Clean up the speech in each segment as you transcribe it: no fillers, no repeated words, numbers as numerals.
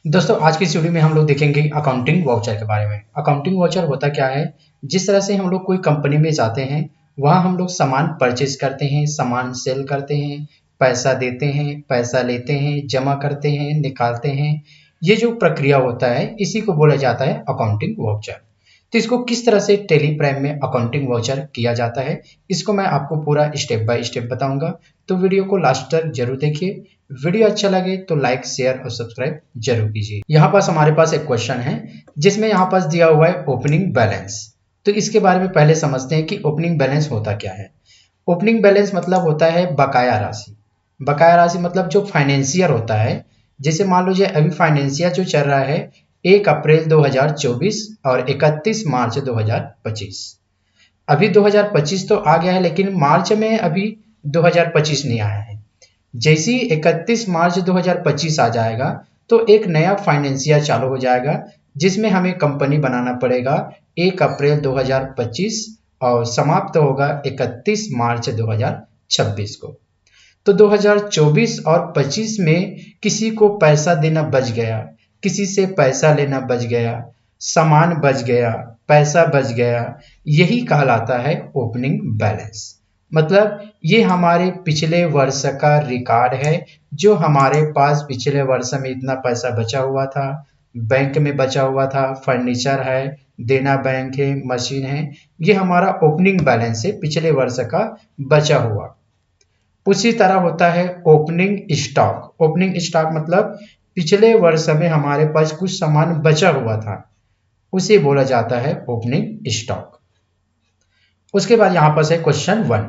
दोस्तों आज की इस वीडियो में हम लोग देखेंगे अकाउंटिंग वाउचर के बारे में। अकाउंटिंग वाउचर होता क्या है? जिस तरह से हम लोग कोई कंपनी में जाते हैं, वहाँ हम लोग सामान परचेज करते हैं, सामान सेल करते हैं, पैसा देते हैं, पैसा लेते हैं, जमा करते हैं, निकालते हैं। ये जो प्रक्रिया होता है इसी को बोला जाता है अकाउंटिंग वाउचर। तो इसको किस तरह से टेली प्राइम में अकाउंटिंग वाउचर किया जाता है, इसको मैं आपको पूरा स्टेप बाय स्टेप बताऊंगा। तो वीडियो को लास्ट तक जरूर देखिए। वीडियो अच्छा लगे तो लाइक शेयर और सब्सक्राइब जरूर कीजिए। यहाँ पास हमारे पास एक क्वेश्चन है जिसमें यहाँ पास दिया हुआ है ओपनिंग बैलेंस। तो इसके बारे में पहले समझते हैं कि ओपनिंग बैलेंस होता क्या है। ओपनिंग बैलेंस मतलब होता है बकाया राशि। बकाया राशि मतलब जो फाइनेंशियर होता है, जैसे मान लीजिए अभी फाइनेंशियर जो चल रहा है 1 अप्रैल 2024 और 31 मार्च 2025। अभी 2025 तो आ गया है लेकिन मार्च में अभी 2025 नहीं आया है। जैसे ही 31 मार्च 2025 आ जाएगा तो एक नया फाइनेंशियर चालू हो जाएगा जिसमें हमें कंपनी बनाना पड़ेगा 1 अप्रैल 2025 और समाप्त होगा 31 मार्च 2026 को। तो 2024 और 25 में किसी को पैसा देना बच गया, किसी से पैसा लेना बच गया, सामान बच गया, पैसा बच गया, यही कहलाता है ओपनिंग बैलेंस। मतलब ये हमारे पिछले वर्ष का रिकॉर्ड है, जो हमारे पास पिछले वर्ष में इतना पैसा बचा हुआ था, बैंक में बचा हुआ था, फर्नीचर है, देना बैंक है, मशीन है, ये हमारा ओपनिंग बैलेंस है पिछले वर्ष का बचा हुआ। उसी तरह होता है ओपनिंग स्टॉक। ओपनिंग स्टॉक मतलब पिछले वर्ष में हमारे पास कुछ सामान बचा हुआ था, उसे बोला जाता है ओपनिंग स्टॉक। उसके बाद यहाँ पर है क्वेश्चन 1,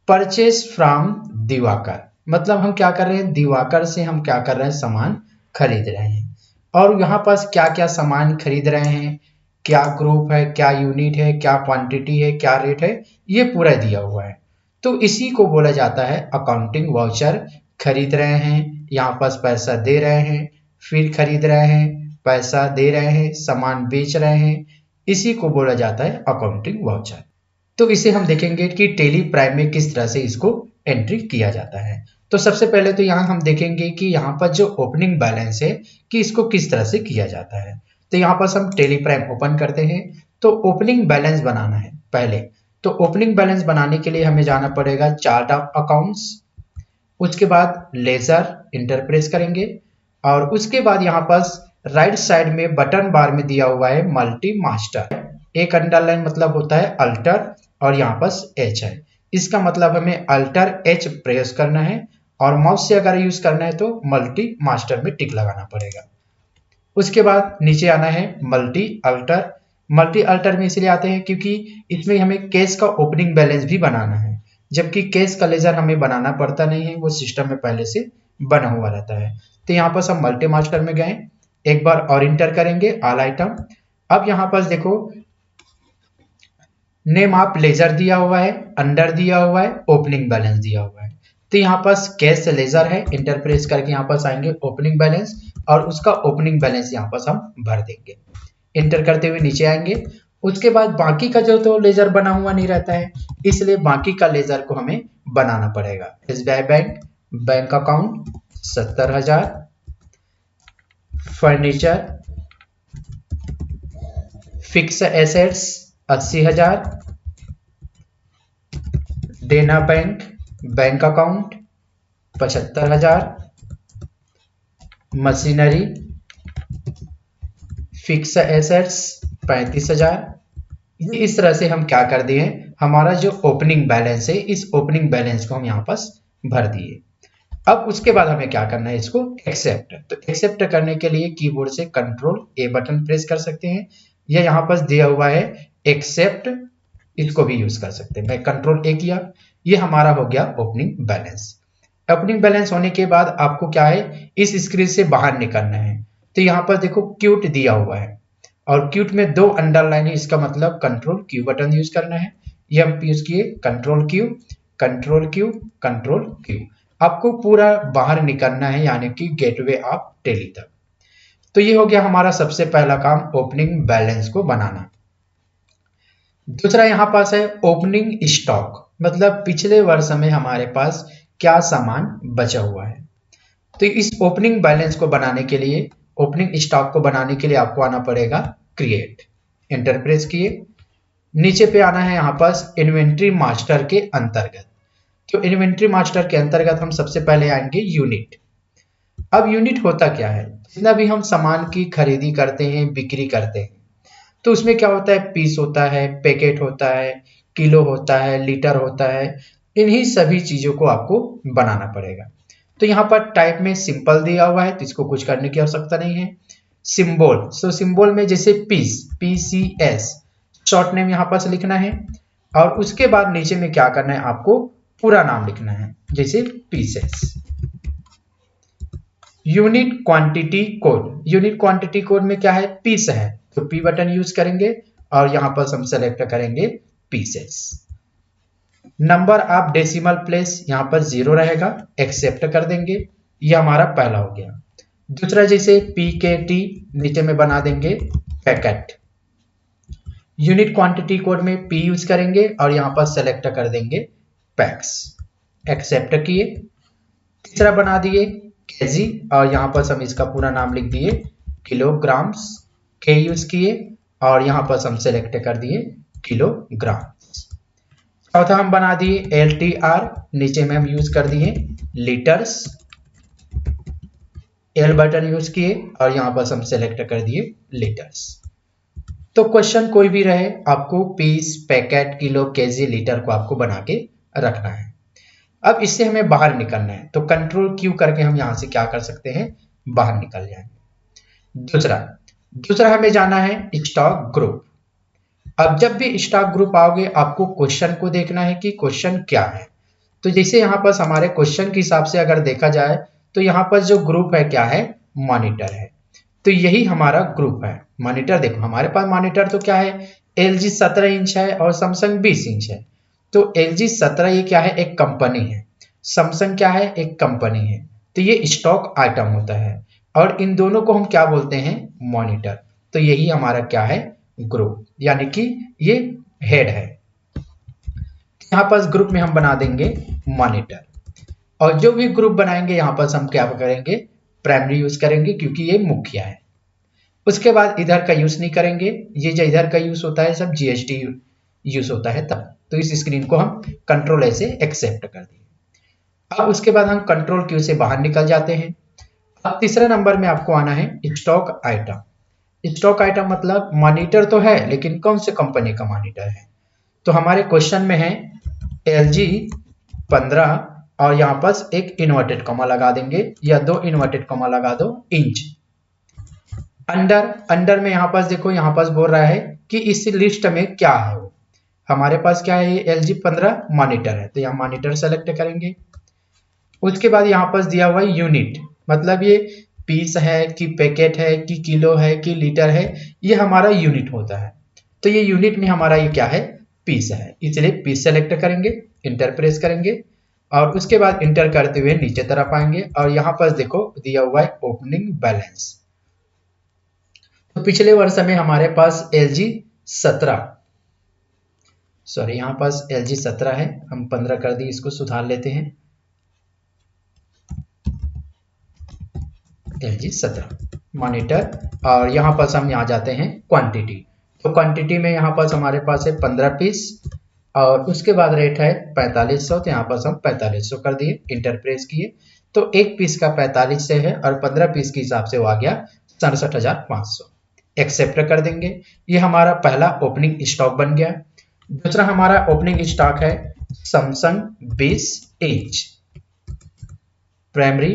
परचेज फ्रॉम दिवाकर। मतलब हम क्या कर रहे हैं, दिवाकर से हम क्या कर रहे हैं, सामान खरीद रहे हैं। और यहाँ पास क्या क्या सामान खरीद रहे हैं, क्या ग्रुप है, क्या यूनिट है, क्या क्वांटिटी है, क्या रेट है, ये पूरा दिया हुआ है। तो इसी को बोला जाता है अकाउंटिंग वाउचर। खरीद रहे हैं, यहाँ पास पैसा दे रहे हैं, फिर खरीद रहे हैं, पैसा दे रहे हैं, सामान बेच रहे हैं, इसी को बोला जाता है अकाउंटिंग वाउचर। तो इसे हम देखेंगे कि टेली प्राइम में किस तरह से इसको एंट्री किया जाता है। तो सबसे पहले तो यहाँ हम देखेंगे कि यहाँ पर जो ओपनिंग बैलेंस है कि इसको किस तरह से किया जाता है। तो यहाँ पर हम टेली प्राइम ओपन करते हैं। तो ओपनिंग बैलेंस बनाना है पहले। तो ओपनिंग बैलेंस बनाने के लिए हमें जाना पड़ेगा चार्ट ऑफ अकाउंट्स, उसके बाद लेजर इंटर प्रेस करेंगे और उसके बाद यहाँ पास राइट साइड में बटन बार में दिया हुआ है मल्टी मास्टर। एक अंडरलाइन मतलब होता है अल्टर और यहाँ पास एच है, इसका मतलब हमें अल्टर एच प्रेस करना है और माउस से अगर यूज करना है तो मल्टी मास्टर में टिक लगाना पड़ेगा। उसके बाद नीचे आना है मल्टी अल्टर। मल्टी अल्टर में इसलिए आते हैं क्योंकि इसमें हमें कैश का ओपनिंग बैलेंस भी बनाना है, जबकि कैश का लेजर हमें बनाना पड़ता नहीं है, वो सिस्टम में पहले से बना हुआ रहता है। तो यहाँ पर हम मल्टी मास्टर में गए, एक बार और इंटर करेंगे ऑल आइटम। अब यहाँ पर देखो नेम ऑफ लेजर दिया हुआ है, अंडर दिया हुआ है, ओपनिंग बैलेंस दिया हुआ है। तो यहाँ पास कैश लेजर है, इंटर प्रेस करके यहाँ पास आएंगे ओपनिंग बैलेंस और उसका ओपनिंग बैलेंस यहाँ पास हम भर देंगे। इंटर करते हुए नीचे आएंगे। उसके बाद बाकी का जो तो लेजर बना हुआ नहीं रहता है, इसलिए बाकी का लेजर को हमें बनाना पड़ेगा। SBI bank, bank account 70,000, furniture, fix assets 80,000, देना bank, bank account 75,000, machinery, fix assets 35,000। इस तरह से हम क्या कर दिए, हमारा जो ओपनिंग बैलेंस है इस ओपनिंग बैलेंस को हम यहाँ पास भर दिए। अब उसके बाद हमें क्या करना है, इसको एक्सेप्ट। तो एक्सेप्ट करने के लिए कीबोर्ड से कंट्रोल ए बटन प्रेस कर सकते हैं, या यहाँ पास दिया हुआ है एक्सेप्ट, इसको भी यूज कर सकते हैं। मैं कंट्रोल ए किया, ये हमारा हो गया ओपनिंग बैलेंस। ओपनिंग बैलेंस होने के बाद आपको क्या है, इस स्क्रीन से बाहर निकलना है। तो यहाँ पर देखो क्यूट दिया हुआ है और क्यूट में 2 अंडरलाइन है, इसका मतलब कंट्रोल क्यू बटन यूज करना है। ये हम यूज किए control Q, control Q, control Q. आपको पूरा बाहर निकलना है, यानी कि गेटवे ऑफ टेली तक। तो ये हो गया हमारा सबसे पहला काम, ओपनिंग बैलेंस को बनाना। दूसरा यहाँ पास है ओपनिंग स्टॉक, मतलब पिछले वर्ष में हमारे पास क्या सामान बचा हुआ है। तो इस ओपनिंग बैलेंस को बनाने के लिए ओपनिंग स्टॉक को बनाने के लिए आपको आना पड़ेगा क्रिएट, एंटर प्रेस किए, नीचे पे आना है यहाँ पास इन्वेंट्री मास्टर के अंतर्गत। तो इन्वेंट्री मास्टर के अंतर्गत हम सबसे पहले आएंगे यूनिट। अब यूनिट होता क्या है, जितना भी हम सामान की खरीदी करते हैं, बिक्री करते हैं, तो उसमें क्या होता है, पीस होता है, पैकेट होता है, किलो होता है, लीटर होता है, इन्हीं सभी चीजों को आपको बनाना पड़ेगा। तो यहाँ पर टाइप में सिंपल दिया हुआ है, तो इसको कुछ करने की आवश्यकता नहीं है। सिंबल, सो सिंबल में जैसे पीस, PCS शॉर्ट नेम यहाँ पर लिखना है, और उसके बाद नीचे में क्या करना है, आपको पूरा नाम लिखना है, जैसे pieces. Unit quantity code, unit quantity code में क्या है, पीस है, तो P बटन यूज करेंगे और यहाँ पर हम सेलेक्ट करेंगे pieces. Number of decimal place यहाँ पर 0 रहेगा, एक्सेप्ट कर देंगे, ये हमारा पहला हो गया। दूसरा जैसे PKT नीचे में बना देंगे पैकेट। यूनिट क्वांटिटी कोड में P यूज करेंगे और यहाँ पर सेलेक्ट कर देंगे पैक्स, एक्सेप्ट किए। तीसरा बना दिए केजी और यहाँ पर हम इसका पूरा नाम लिख दिए किलोग्राम्स, के यूज किए और यहाँ पर हम सेलेक्ट कर दिए किलोग्राम्स। चौथा हम बना दिए LTR, नीचे में हम यूज कर दिए लीटर्स, L बटन यूज किए और यहाँ पर हम सेलेक्ट कर दिए लीटर्स। तो क्वेश्चन कोई भी रहे, आपको piece, packet, kilo, KG, litre को आपको बना के रखना है। अब इससे हमें बाहर निकलना है, तो कंट्रोल Q करके हम यहां से क्या कर सकते हैं, बाहर निकल जाएंगे। दूसरा हमें जाना है स्टॉक ग्रुप। अब जब भी स्टॉक ग्रुप आओगे, आपको क्वेश्चन को देखना है कि क्वेश्चन क्या है। तो जैसे यहाँ पर हमारे क्वेश्चन के हिसाब से अगर देखा जाए, तो यहाँ पर जो ग्रुप है क्या है, मॉनिटर है, तो यही हमारा ग्रुप है मॉनिटर। देखो हमारे पास मॉनिटर तो क्या है, LG 17 इंच है और सैमसंग 20 इंच है। तो LG 17 ये क्या है, एक कंपनी है, सैमसंग क्या है, एक कंपनी है, तो ये स्टॉक आइटम होता है और इन दोनों को हम क्या बोलते हैं, मॉनिटर। तो यही हमारा क्या है, ग्रुप, यानी कि ये हेड है। यहाँ पर ग्रुप में हम बना देंगे मॉनिटर, और जो भी ग्रुप बनाएंगे यहाँ पर हम क्या करेंगे, प्राइमरी यूज करेंगे क्योंकि ये मुख्य है। उसके बाद इधर का यूज नहीं करेंगे, ये जो इधर का यूज होता है सब GST यूज होता है तब। तो इस स्क्रीन को हम कंट्रोल A से एक्सेप्ट कर दिए। अब उसके बाद हम कंट्रोल Q से बाहर निकल जाते हैं। अब तीसरे नंबर में आपको आना है स्टॉक आइटम। स्टॉक आइटम मतलब मॉनिटर तो है, लेकिन कौन से कंपनी का मॉनिटर है, तो हमारे क्वेश्चन में है LG 15 और यहाँ पर एक इन्वर्टेड कॉमा लगा देंगे या 2 इन्वर्टेड कॉमा लगा दो, इंच। अंडर में यहाँ पास देखो, यहाँ पास बोल रहा है कि इस लिस्ट में क्या है, वो हमारे पास क्या है, ये LG 15 मॉनिटर है, तो यहाँ मॉनिटर सेलेक्ट करेंगे। उसके बाद यहाँ पास दिया हुआ है यूनिट, मतलब ये पीस है कि पैकेट है कि किलो है कि लीटर है, ये हमारा यूनिट होता है। तो ये यूनिट में हमारा ये क्या है, पीस है, इसलिए पीस सेलेक्ट करेंगे, इंटर प्रेस करेंगे और उसके बाद इंटर करते हुए नीचे तरफ आएंगे और यहाँ पर देखो दिया हुआ है ओपनिंग बैलेंस। तो पिछले वर्ष में हमारे पास LG 17, सॉरी यहाँ पास LG 17 है, हम 15 कर दी, इसको सुधार लेते हैं, LG 17 मॉनिटर। और यहाँ पास हम यहाँ जाते हैं क्वांटिटी, तो क्वांटिटी में यहाँ पास हमारे पास है 15 पीस और उसके बाद रेट है 4500, तो यहाँ पर हम 4500 कर दिए, इंटर प्रेस किए। तो एक पीस का 45 से है और 15 पीस के हिसाब से वो आ गया 67,500, एक्सेप्ट कर देंगे। ये हमारा पहला ओपनिंग स्टॉक बन गया। दूसरा हमारा ओपनिंग स्टॉक है सैमसंग 20 इंच प्राइमरी,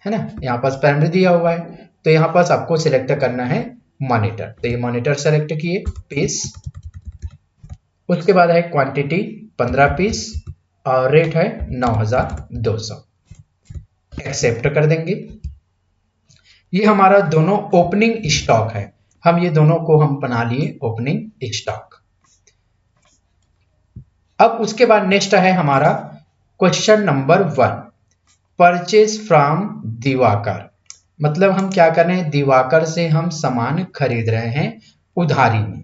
है ना, यहाँ पास प्राइमरी दिया हुआ है, तो यहाँ पास आपको सिलेक्ट करना है मॉनिटर, तो ये मॉनिटर सेलेक्ट किए, पीस, उसके बाद है क्वांटिटी 15 पीस और रेट है 9,200, एक्सेप्ट कर देंगे। ये हमारा दोनों ओपनिंग स्टॉक है, हम ये दोनों को हम बना लिए ओपनिंग स्टॉक। अब उसके बाद नेक्स्ट है हमारा question number 1, purchase from Diwakar. मतलब हम क्या कर रहे हैं, दिवाकर से हम सामान खरीद रहे हैं उधारी में,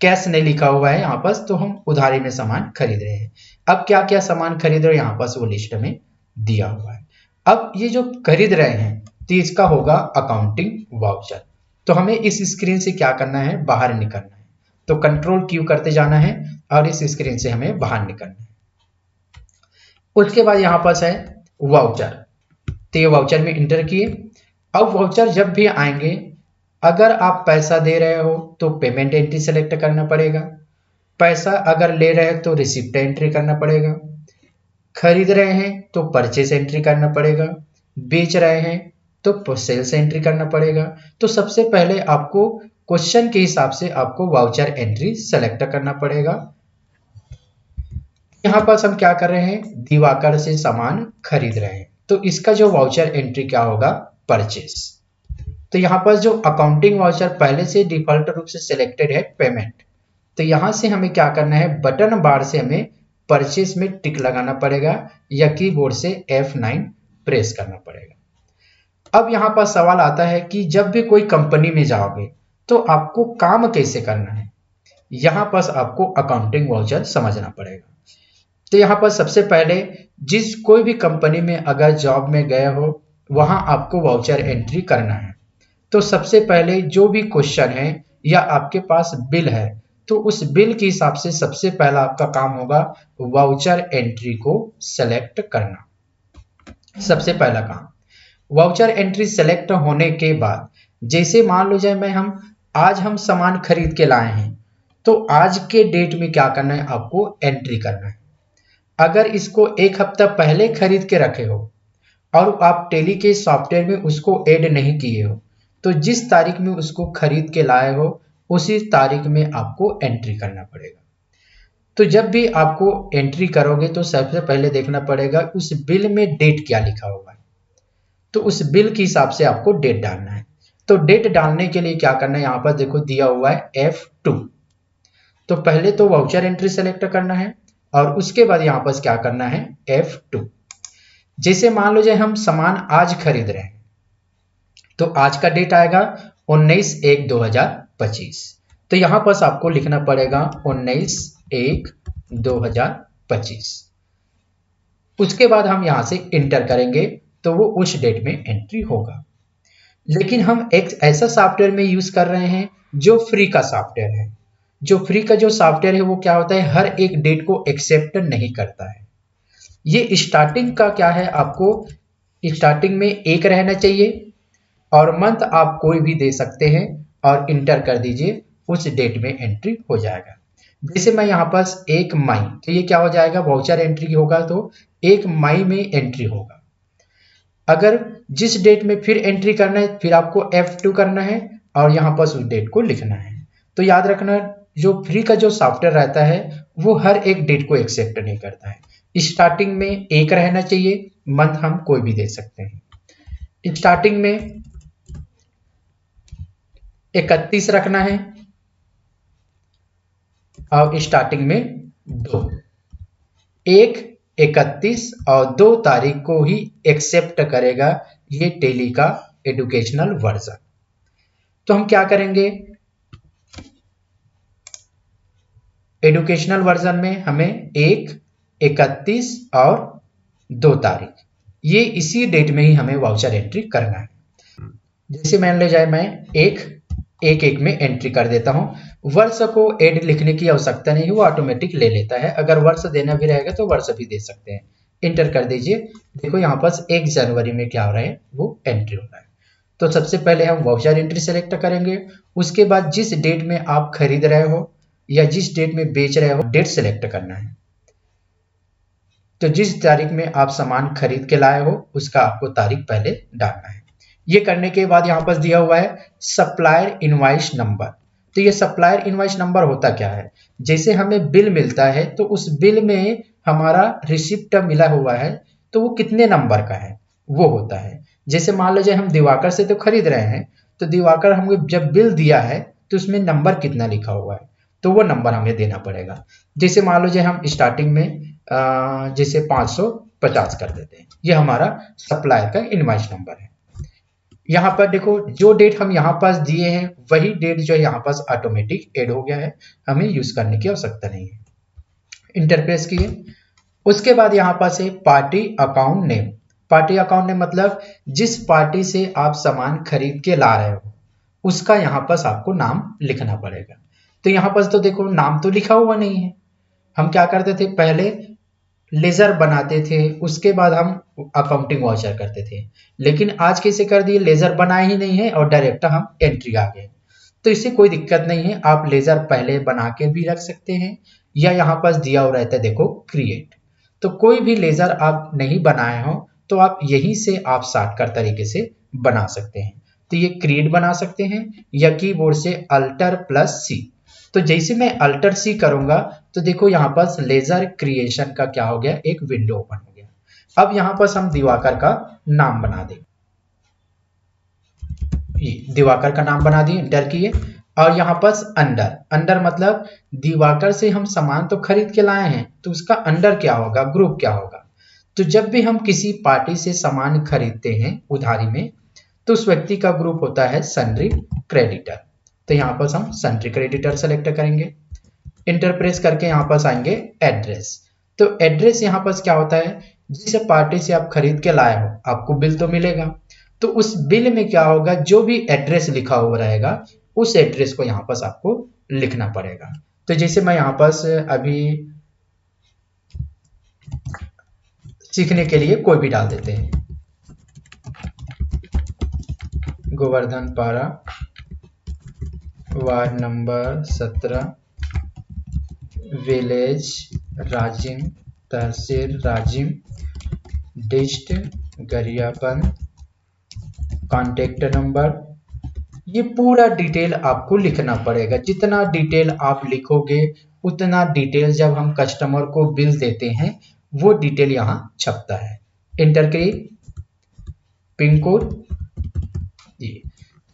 कैश नहीं लिखा हुआ है यहाँ पास, तो हम उधारी में सामान खरीद रहे हैं। अब क्या क्या सामान खरीद रहे हैं यहाँ पास वो लिस्ट में दिया हुआ है। अब ये जो खरीद रहे हैं तो इसका होगा अकाउंटिंग वाउचर। तो हमें इस स्क्रीन से क्या करना है, बाहर निकलना है। तो कंट्रोल क्यू करते जाना है और इस स्क्रीन से हमें बाहर निकलना है। उसके बाद यहाँ पास है वाउचर, तो ये वाउचर में इंटर किए। अब वाउचर जब भी आएंगे, अगर आप पैसा दे रहे हो तो पेमेंट एंट्री सेलेक्ट करना पड़ेगा, पैसा अगर ले रहे हैं तो रिसिप्ट एंट्री करना पड़ेगा, खरीद रहे हैं तो परचेस एंट्री करना पड़ेगा, बेच रहे हैं तो सेल्स एंट्री करना पड़ेगा। तो सबसे पहले आपको क्वेश्चन के हिसाब से आपको वाउचर एंट्री सेलेक्ट करना पड़ेगा। यहाँ पर हम क्या कर रहे हैं, दिवाकर से सामान खरीद रहे हैं, तो इसका जो वाउचर एंट्री क्या होगा, परचेस। तो यहाँ पर जो अकाउंटिंग वाउचर पहले से डिफॉल्ट रूप से सिलेक्टेड है पेमेंट, तो यहाँ से हमें क्या करना है, बटन बार से हमें परचेस में टिक लगाना पड़ेगा या कीबोर्ड से F9 प्रेस करना पड़ेगा। अब यहाँ पर सवाल आता है कि जब भी कोई कंपनी में जाओगे तो आपको काम कैसे करना है, यहाँ पर आपको अकाउंटिंग वाउचर समझना पड़ेगा। तो यहाँ पर सबसे पहले जिस कोई भी कंपनी में अगर जॉब में गए हो वहां आपको वाउचर एंट्री करना है। तो सबसे पहले जो भी क्वेश्चन है या आपके पास बिल है, तो उस बिल के हिसाब से सबसे पहला आपका काम होगा वाउचर एंट्री को सेलेक्ट करना। सबसे पहला काम वाउचर एंट्री सेलेक्ट होने के बाद, जैसे मान लो जाए आज हम सामान खरीद के लाए हैं, तो आज के डेट में क्या करना है, आपको एंट्री करना है। अगर इसको एक हफ्ता पहले खरीद के रखे हो और आप टेली के सॉफ्टवेयर में उसको ऐड नहीं किए हो, तो जिस तारीख में उसको खरीद के लाए हो उसी तारीख में आपको एंट्री करना पड़ेगा। तो जब भी आपको एंट्री करोगे तो सबसे पहले देखना पड़ेगा उस बिल में डेट क्या लिखा हुआ है, तो उस बिल के हिसाब से आपको डेट डालना है। तो डेट डालने के लिए क्या करना है, यहाँ पर देखो दिया हुआ है F2। तो पहले तो वाउचर एंट्री सेलेक्ट करना है और उसके बाद यहाँ पर क्या करना है, F2। जैसे मान लो जाए हम सामान आज खरीद रहे हैं, तो आज का डेट आएगा 19/1/2025। तो यहां पर आपको लिखना पड़ेगा 19/1/2025। उसके बाद हम यहां से इंटर करेंगे तो वो उस डेट में एंट्री होगा। लेकिन हम एक ऐसा सॉफ्टवेयर में यूज कर रहे हैं जो फ्री का सॉफ्टवेयर है। जो फ्री का जो सॉफ्टवेयर है वो क्या होता है, हर एक डेट को एक्सेप्ट नहीं करता है। ये स्टार्टिंग का क्या है, आपको स्टार्टिंग में 1 रहना चाहिए और मंथ आप कोई भी दे सकते हैं और इंटर कर दीजिए, उस डेट में एंट्री हो जाएगा। जैसे मैं यहाँ पर 1 मई, तो ये क्या हो जाएगा, वाउचर एंट्री होगा तो 1 मई में एंट्री होगा। अगर जिस डेट में फिर एंट्री करना है फिर आपको F2 करना है और यहाँ पर उस डेट को लिखना है। तो याद रखना, जो फ्री का जो सॉफ्टवेयर रहता है वो हर एक डेट को एक्सेप्ट नहीं करता है। स्टार्टिंग में 1 रहना चाहिए, मंथ हम कोई भी दे सकते हैं। स्टार्टिंग में 31 रखना है और स्टार्टिंग में 2, 1, 31 और 2 तारीख को ही एक्सेप्ट करेगा ये टेली का एजुकेशनल वर्जन। तो हम क्या करेंगे, एजुकेशनल वर्जन में हमें 1, 31 और 2 तारीख, ये इसी डेट में ही हमें वाउचर एंट्री करना है। जैसे मान ले जाए मैं 1/1 में एंट्री कर देता हूं। वर्ष को एड लिखने की आवश्यकता नहीं है, वो ऑटोमेटिक ले लेता है। अगर वर्ष देना भी रहेगा तो वर्ष भी दे सकते हैं। इंटर कर दीजिए। देखो यहाँ पर 1 जनवरी में क्या हो रहा है, वो एंट्री हो रहा है। तो सबसे पहले हम वाउचर एंट्री सेलेक्ट करेंगे। उसके बाद जिस डेट में आप खरीद रहे हो या जिस डेट में बेच रहे हो, डेट सेलेक्ट करना है। तो जिस तारीख में आप सामान खरीद के लाए हो उसका आपको तारीख पहले डालना है। ये करने के बाद यहाँ पर दिया हुआ है सप्लायर इनवॉइस नंबर। तो ये सप्लायर इनवॉइस नंबर होता क्या है, जैसे हमें बिल मिलता है तो उस बिल में हमारा रिसिप्ट मिला हुआ है तो वो कितने नंबर का है वो होता है। जैसे मान लीजिए हम दिवाकर से तो खरीद रहे हैं, तो दिवाकर हमें जब बिल दिया है तो उसमें नंबर कितना लिखा हुआ है तो वो नंबर हमें देना पड़ेगा। जैसे मान लीजिए हम स्टार्टिंग में जैसे 550 कर देते हैं, ये हमारा सप्लायर का इनवॉइस नंबर है। यहाँ पर देखो जो डेट हम यहाँ पास दिए हैं वही डेट जो है यहाँ पास ऑटोमेटिक ऐड हो गया है, हमें यूज करने की आवश्यकता नहीं है। इंटर प्रेस किए। उसके बाद यहाँ पास है party account name. Party account name मतलब जिस पार्टी से आप सामान खरीद के ला रहे हो उसका यहाँ पर आपको नाम लिखना पड़ेगा। तो यहाँ पर तो देखो नाम तो लिखा हुआ नहीं है। हम क्या करते थे, पहले लेजर बनाते थे, उसके बाद हम अकाउंटिंग वाउचर करते थे, लेकिन आज कैसे कर दिए, लेजर बनाया ही नहीं है और डायरेक्ट हम एंट्री आ गए। तो इससे कोई दिक्कत नहीं है, आप लेजर पहले बना के भी रख सकते हैं या यहाँ पर दिया हुआ रहता है देखो क्रिएट। तो कोई भी लेजर आप नहीं बनाए हो तो आप यहीं से आप शॉर्टकट तरीके से बना सकते हैं। तो ये क्रिएट बना सकते हैं या कीबोर्ड से अल्टर प्लस सी। तो जैसे मैं अल्टर सी करूंगा तो देखो यहाँ पर लेजर क्रिएशन का क्या हो गया, एक विंडो ओपन हो गया। अब यहाँ पर हम दिवाकर का नाम बना दें, दिवाकर का नाम बना दिए, एंटर किए। और यहाँ पर अंडर, अंडर मतलब दिवाकर से हम सामान तो खरीद के लाए हैं तो उसका अंडर क्या होगा, ग्रुप क्या होगा। तो जब भी हम किसी पार्टी से सामान खरीदते हैं उधारी में तो उस व्यक्ति का ग्रुप होता है सन्ड्री क्रेडिटर। तो यहाँ पर हम सन्ड्री क्रेडिटर सेलेक्ट करेंगे, इंटर प्रेस करके यहाँ पर आएंगे एड्रेस। तो एड्रेस यहाँ पर क्या होता है, जिस पार्टी से आप खरीद के लाए हो आपको बिल तो मिलेगा, तो उस बिल में क्या होगा, जो भी एड्रेस लिखा हुआ रहेगा उस एड्रेस को यहाँ पर आपको लिखना पड़ेगा। तो जैसे मैं यहाँ पर अभी सीखने के लिए कोई भी डाल देते हैं, Govardhan Para, ward number 17, village Rajim, tehsil Rajim, district Gariaband, contact number. ये पूरा डिटेल आपको लिखना पड़ेगा। जितना डिटेल आप लिखोगे उतना डिटेल जब हम कस्टमर को बिल देते हैं वो डिटेल यहाँ छपता है। इंटर करिए, पिन कोड,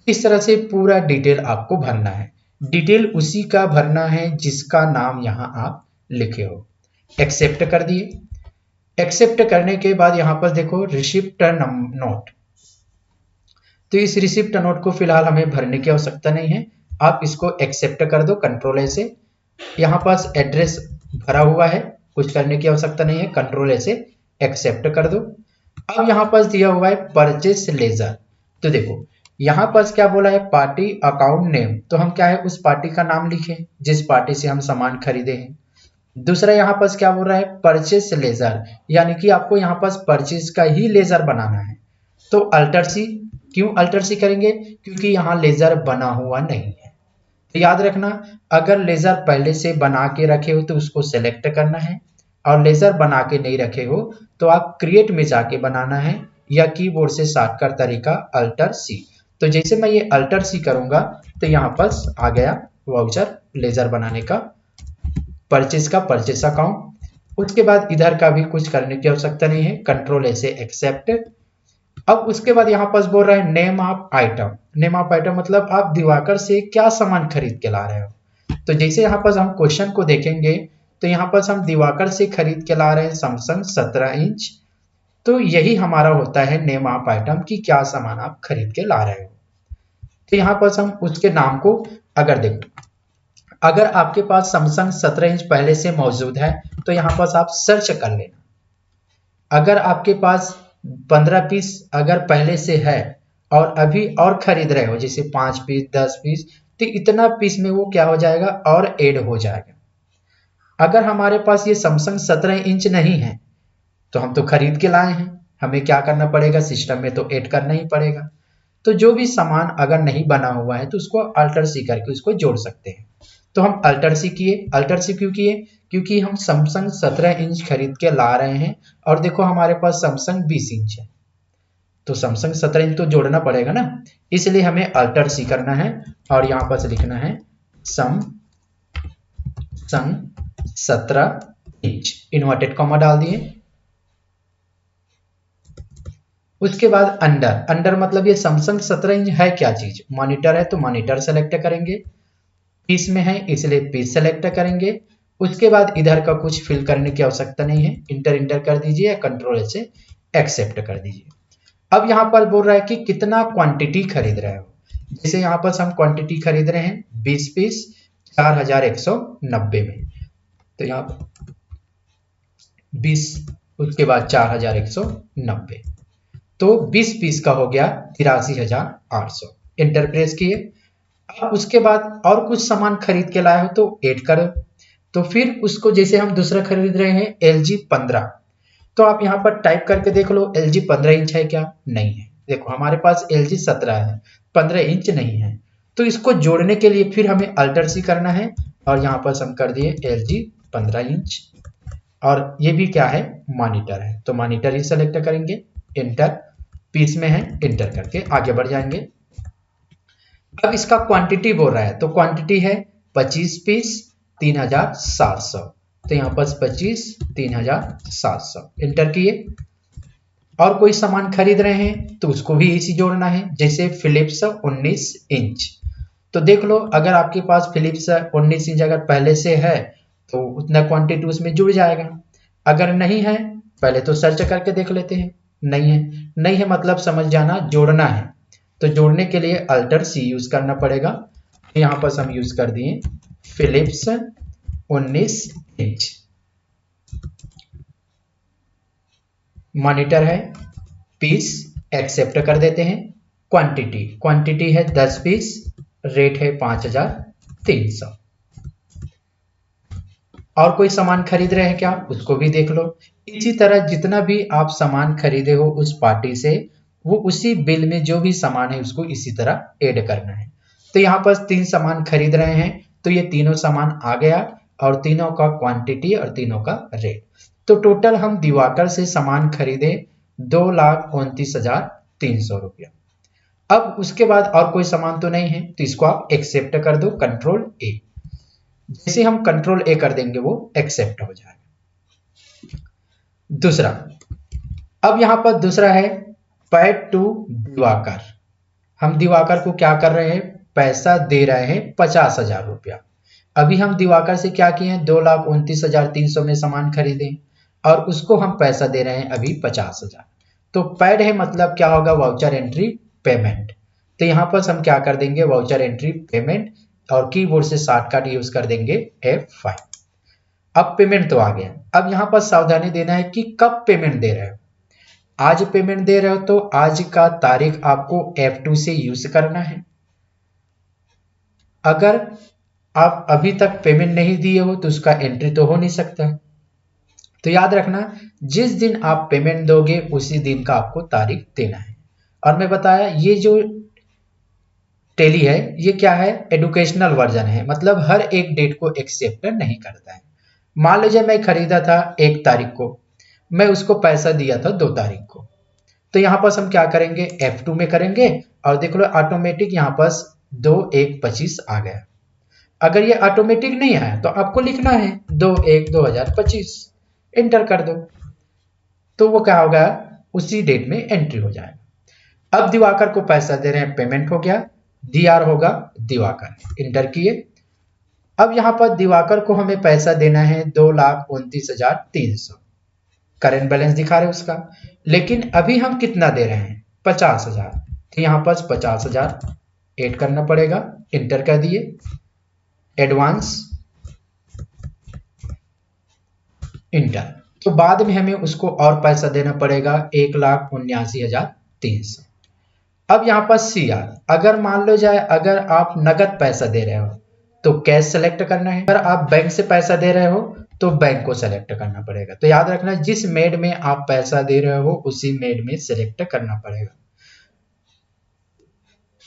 इस तरह से पूरा डिटेल आपको भरना है। डिटेल उसी का भरना है जिसका नाम यहाँ आप लिखे हो। एक्सेप्ट कर दिए। एक्सेप्ट करने के बाद यहाँ पर देखो रिसिप्ट नोट, तो इस रिसिप्ट नोट को फिलहाल हमें भरने की आवश्यकता नहीं है, आप इसको एक्सेप्ट कर दो कंट्रोल ए से। यहाँ पास एड्रेस भरा हुआ है, कुछ करने की आवश्यकता नहीं है, कंट्रोल ए से एक्सेप्ट कर दो। अब यहाँ पास दिया हुआ है परचेस लेजर, तो देखो यहाँ पास क्या बोला है, पार्टी अकाउंट नेम, तो हम क्या है उस पार्टी का नाम लिखें जिस पार्टी से हम सामान खरीदे हैं। दूसरा यहाँ पास क्या बोल रहा है, परचेस लेजर, यानी कि आपको यहाँ पास परचेस का ही लेजर बनाना है। तो अल्टर सी, क्यों अल्टर सी करेंगे, क्योंकि यहाँ लेजर बना हुआ नहीं है। तो याद रखना, अगर लेजर पहले से बना के रखे हो तो उसको सेलेक्ट करना है, और लेजर बना के नहीं रखे हो तो आप क्रिएट में जाके बनाना है या कीबोर्ड से शॉर्टकट तरीका अल्टर सी। तो जैसे मैं ये अल्टर सी करूंगा तो यहाँ पर आ गया वाउचर लेजर बनाने का, परचेस का परचेस अकाउंट। उसके बाद इधर का भी कुछ करने की आवश्यकता नहीं है, कंट्रोल ए से एक्सेप्ट। अब उसके बाद यहाँ पर बोल रहा है name of item, name of item मतलब आप दिवाकर से क्या सामान खरीद के ला रहे हो। तो जैसे यहाँ पर हम क्वेश्चन को देखेंगे तो यहाँ पर हम दिवाकर से खरीद के ला रहे हैं सैमसंग 17 इंच, तो यही हमारा होता है नेम ऑफ आइटम कि क्या सामान आप खरीद के ला रहे हो। तो यहाँ पर हम उसके नाम को, अगर देखो अगर आपके पास सैमसंग 17 इंच पहले से मौजूद है तो यहाँ पर आप सर्च कर लेना। अगर आपके पास 15 पीस अगर पहले से है और अभी और खरीद रहे हो जैसे 5 पीस 10 पीस, तो इतना पीस में वो क्या हो जाएगा और ऐड हो जाएगा। अगर हमारे पास ये सैमसंग 17 इंच नहीं है तो हम तो खरीद के लाए हैं, हमें क्या करना पड़ेगा, सिस्टम में तो ऐड करना ही पड़ेगा। तो जो भी सामान अगर नहीं बना हुआ है तो उसको अल्टर सी करके उसको जोड़ सकते हैं। तो हम अल्टर सी किए। अल्टर सी क्यों किए, क्योंकि हम सैमसंग 17 इंच खरीद के ला रहे हैं और देखो हमारे पास सैमसंग 20 इंच है, तो सैमसंग 17 इंच तो जोड़ना पड़ेगा ना, इसलिए हमें अल्टर सी करना है और यहाँ पर लिखना है सैमसंग 17 इंच, इन्वर्टेड कॉमा डाल दिए। उसके बाद अंडर, अंडर मतलब ये सैमसंग 17 इंच है क्या चीज, मॉनिटर है तो मॉनिटर सेलेक्ट करेंगे, पीस में है इसलिए पीस सेलेक्ट करेंगे। उसके बाद इधर का कुछ फिल करने की आवश्यकता नहीं है, इंटर कर दीजिए या कंट्रोल से एक्सेप्ट कर दीजिए। अब यहाँ पर बोल रहा है कि कितना क्वांटिटी खरीद रहे हो, जैसे यहाँ पर हम क्वांटिटी खरीद रहे हैं 20 पीस 4190 में, तो यहाँ 20 उसके बाद 4190। तो 20 पीस का हो गया 83,800। इंटर प्रेस किए। अब उसके बाद और कुछ सामान खरीद के लाए हो तो ऐड करो। तो फिर उसको जैसे हम दूसरा खरीद रहे हैं LG 15, तो आप यहाँ पर टाइप करके देख लो LG 15 इंच है क्या? नहीं है। देखो हमारे पास LG 17 है, 15 इंच नहीं है। तो इसको जोड़ने के लिए फिर हमें अल्टर सी करना है और यहाँ पर हम कर दिए LG 15 इंच और ये भी क्या है? मॉनिटर है, तो मॉनिटर ही सेलेक्ट करेंगे। इंटर, पीस में है, इंटर करके आगे बढ़ जाएंगे। अब इसका क्वांटिटी बोल रहा है, तो क्वांटिटी है 25 पीस 3,700, तो यहाँ पर 25 3,700 इंटर किए। और कोई सामान खरीद रहे हैं तो उसको भी इसी जोड़ना है, जैसे फिलिप्स 19 इंच। तो देख लो अगर आपके पास फिलिप्स 19 इंच अगर पहले से है तो उतना क्वांटिटी उसमें जुड़ जाएगा। अगर नहीं है, पहले तो सर्च करके देख लेते हैं। नहीं है, नहीं है मतलब समझ जाना जोड़ना है। तो जोड़ने के लिए अल्टर सी यूज करना पड़ेगा। यहाँ पर हम यूज कर दिए फिलिप्स 19 इंच। मॉनिटर है, पीस एक्सेप्ट कर देते हैं। क्वांटिटी, क्वांटिटी है 10 पीस, रेट है 5,300। और कोई सामान खरीद रहे हैं क्या? उसको भी देख लो। इसी तरह जितना भी आप सामान खरीदे हो उस पार्टी से, वो उसी बिल में जो भी सामान है उसको इसी तरह ऐड करना है। तो यहाँ पर 3 सामान खरीद रहे हैं तो ये तीनों सामान आ गया और तीनों का क्वांटिटी और तीनों का रेट। तो टोटल हम दिवाकर से सामान खरीदे 2,29,300 रुपया। अब उसके बाद और कोई सामान तो नहीं है तो इसको आप एक्सेप्ट कर दो, कंट्रोल ए। जैसे हम कंट्रोल ए कर देंगे वो एक्सेप्ट हो जाएगा। दूसरा, अब यहां पर दूसरा है पेड टू दिवाकर। हम दिवाकर को क्या कर रहे हैं? पैसा दे रहे हैं 50,000 रुपया। अभी हम दिवाकर से क्या किए हैं? 2,29,300 में सामान खरीदे और उसको हम पैसा दे रहे हैं अभी 50,000। तो पेड है मतलब क्या होगा? Voucher entry payment. तो यहां पर हम क्या कर देंगे? वाउचर एंट्री पेमेंट और कीबोर्ड से शॉर्टकट यूज कर देंगे F5। अब पेमेंट तो आ गया। अब यहां पर सावधानी देना है कि कब पेमेंट दे रहे हो। आज पेमेंट दे रहे हो तो आज का तारीख आपको F2 से यूज करना है। अगर आप अभी तक पेमेंट नहीं दिए हो तो उसका एंट्री तो हो नहीं सकता। तो याद रखना, जिस दिन आप पेमेंट दोगे उसी दिन का आपको तारीख देना है। और मैं बताया ये जो टेली है ये क्या है? एडुकेशनल वर्जन है, मतलब हर एक डेट को एक्सेप्ट नहीं करता है। मान लीजिए मैं खरीदा था 1 तारीख को, मैं उसको पैसा दिया था 2 तारीख को। तो यहाँ पर हम क्या करेंगे? F2 में करेंगे और देख लो ऑटोमेटिक यहाँ पर 2/1/25 आ गया। अगर ये ऑटोमेटिक नहीं आया तो आपको लिखना है 2/1/2025, एंटर कर दो तो वो क्या होगा? उसी डेट में एंट्री हो जाएगा। अब दिवाकर को पैसा दे रहे हैं, पेमेंट हो गया, DR होगा दिवाकर, इंटर किए। अब यहां पर दिवाकर को हमें पैसा देना है 2,29,300, करेंट बैलेंस दिखा रहे उसका। लेकिन अभी हम कितना दे रहे हैं? 50,000। तो यहां पर 50,000 ऐड करना पड़ेगा, इंटर कर दिए। Advance, inter. तो बाद में हमें उसको और पैसा देना पड़ेगा 1,79,300। अब यहाँ पर CR, अगर मान लो जाए अगर आप नगद पैसा दे रहे हो तो कैश सेलेक्ट करना है। अगर आप बैंक से पैसा दे रहे हो तो बैंक को सेलेक्ट करना पड़ेगा। तो याद रखना जिस मेड में आप पैसा दे रहे हो उसी मेड में सेलेक्ट करना पड़ेगा।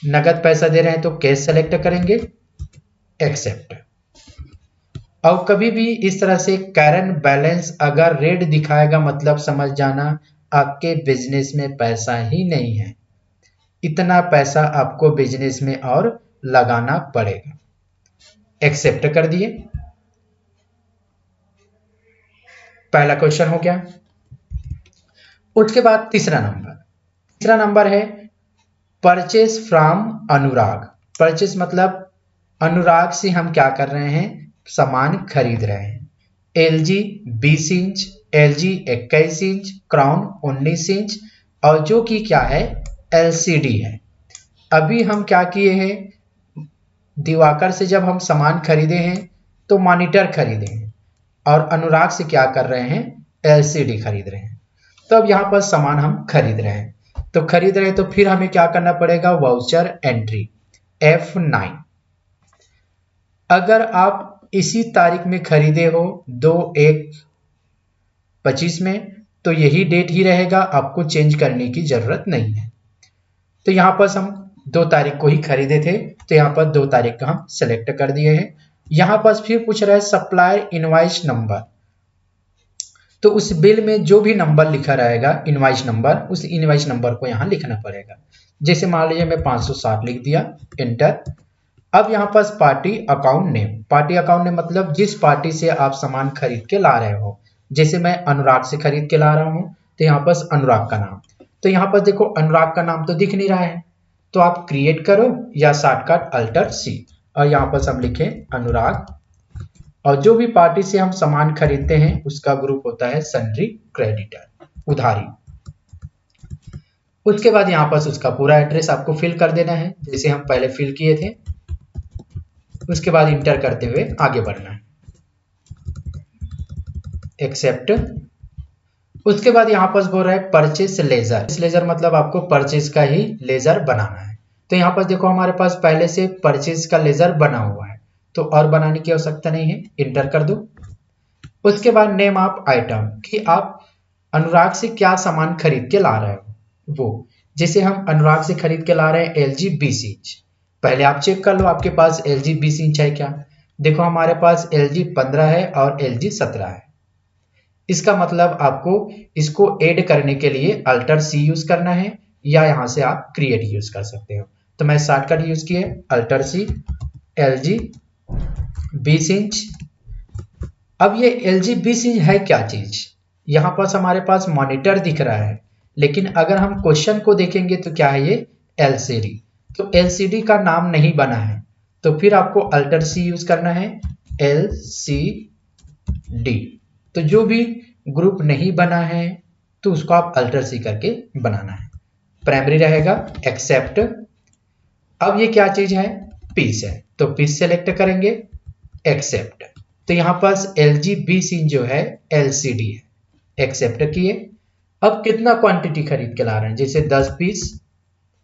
नगद पैसा दे रहे हैं तो कैश सेलेक्ट करेंगे, एक्सेप्ट। और कभी भी इस तरह से करंट बैलेंस अगर रेड दिखाएगा मतलब समझ जाना आपके बिजनेस में पैसा ही नहीं है। इतना पैसा आपको बिजनेस में और लगाना पड़ेगा। एक्सेप्ट कर दिए। पहला क्वेश्चन हो गया। उसके बाद तीसरा नंबर है परचेस फ्रॉम अनुराग। परचेस मतलब अनुराग से हम क्या कर रहे हैं? सामान खरीद रहे हैं। LG 20 inch, LG 21 inch, crown 19 inch और जो कि क्या है? LCD है। अभी हम क्या किए हैं? दिवाकर से जब हम सामान खरीदे हैं तो मॉनिटर खरीदे हैं और अनुराग से क्या कर रहे हैं? LCD खरीद रहे हैं। तो अब यहाँ पर सामान हम खरीद रहे हैं तो खरीद रहे तो फिर हमें क्या करना पड़ेगा, वाउचर एंट्री F9। अगर आप इसी तारीख में खरीदे हो 2/1/25 में, तो यही डेट ही रहेगा, आपको चेंज करने की जरूरत नहीं है। तो यहाँ पर हम 2 तारीख को ही खरीदे थे, तो यहाँ पर 2 तारीख का हम सेलेक्ट कर दिए हैं। यहाँ पर फिर पूछ रहा है सप्लायर इनवॉइस नंबर, तो उस बिल में जो भी नंबर लिखा रहेगा इनवॉइस नंबर, उस इनवॉइस नंबर को यहाँ लिखना पड़ेगा। जैसे मान लीजिए मैं 560 लिख दिया, एंटर। अब यहाँ पर party account name, party account name मतलब जिस पार्टी से आप सामान खरीद के ला रहे हो। जैसे मैं अनुराग से खरीद के ला रहा हूँ, तो यहाँ पर अनुराग का नाम, तो यहाँ पर देखो अनुराग का नाम तो दिख नहीं रहा है, तो आप क्रिएट करो या शॉर्टकट अल्टर C और यहाँ पर हम लिखें अनुराग, और जो भी पार्टी से हम सामान खरीदते हैं उसका ग्रुप होता है सन्ड्री क्रेडिटर, उधारी। उसके बाद यहाँ पर उसका पूरा एड्रेस आपको फिल कर देना है, जैसे हम पहले फिल किए थे। उसके बाद इंटर करते हुए आगे बढ़ना है, एक्सेप्ट। उसके बाद यहाँ पर बोल रहा है परचेस लेजर, लेजर मतलब आपको परचेस का ही लेजर बनाना है। तो यहाँ पर देखो हमारे पास पहले से परचेस का लेजर बना हुआ है, तो और बनाने की आवश्यकता नहीं है, इंटर कर दो। उसके बाद नेम ऑफ आइटम, कि आप अनुराग से क्या सामान खरीद के ला रहे हो वो। जैसे हम अनुराग से खरीद के ला रहे हैं LG 20 इंच, पहले आप चेक कर लो आपके पास LG 20 इंच है क्या। देखो हमारे पास LG 15 है और LG 17 है। इसका मतलब आपको इसको ऐड करने के लिए अल्टर C यूज करना है, या यहां से आप क्रिएट यूज कर सकते हो। तो मैं शॉर्टकट यूज किए अल्टर C, LG 20 इंच। अब ये LG 20 इंच है क्या चीज, यहाँ पर हमारे पास मॉनिटर दिख रहा है, लेकिन अगर हम क्वेश्चन को देखेंगे तो क्या है ये LCD, तो LCD का नाम नहीं बना है, तो फिर आपको अल्टर C यूज करना है LCD। तो जो भी ग्रुप नहीं बना है तो उसको आप अल्टर C करके बनाना है, प्राइमरी रहेगा, एक्सेप्ट। अब ये क्या चीज है, पीस है, तो पीस सेलेक्ट करेंगे, एक्सेप्ट। तो यहाँ पास LG 20 इंच जो है LCD है, एक्सेप्ट किए। अब कितना क्वांटिटी खरीद के ला रहे हैं, जैसे 10 पीस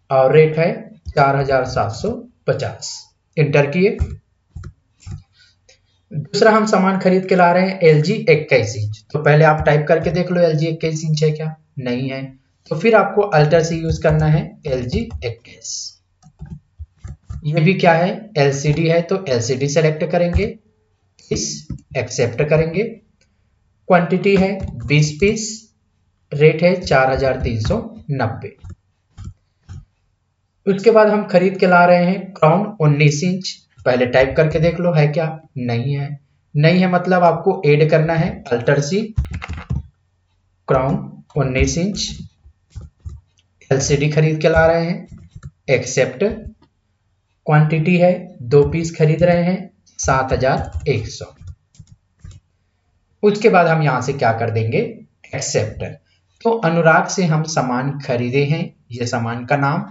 और रेट है 4750, इंटर किए। दूसरा हम सामान खरीद के ला रहे हैं LG 21 इंच, तो पहले आप टाइप करके देख लो LG 21 इंच है क्या, नहीं है, तो फिर आपको अल्टर C यूज करना है LG 21। ये भी क्या है LCD है, तो LCD सेलेक्ट करेंगे, इस एक्सेप्ट करेंगे। क्वांटिटी है 20 पीस, रेट है 4390। उसके बाद हम खरीद के ला रहे हैं क्राउन 19 इंच, पहले टाइप करके देख लो है क्या, नहीं है, नहीं है मतलब आपको ऐड करना है, alter C, crown 19 inch LCD खरीद के ला रहे हैं, एक्सेप्ट। क्वांटिटी है 2 पीस खरीद रहे हैं 7100। उसके बाद हम यहां से क्या कर देंगे, एक्सेप्ट। तो अनुराग से हम सामान खरीदे हैं, ये सामान का नाम,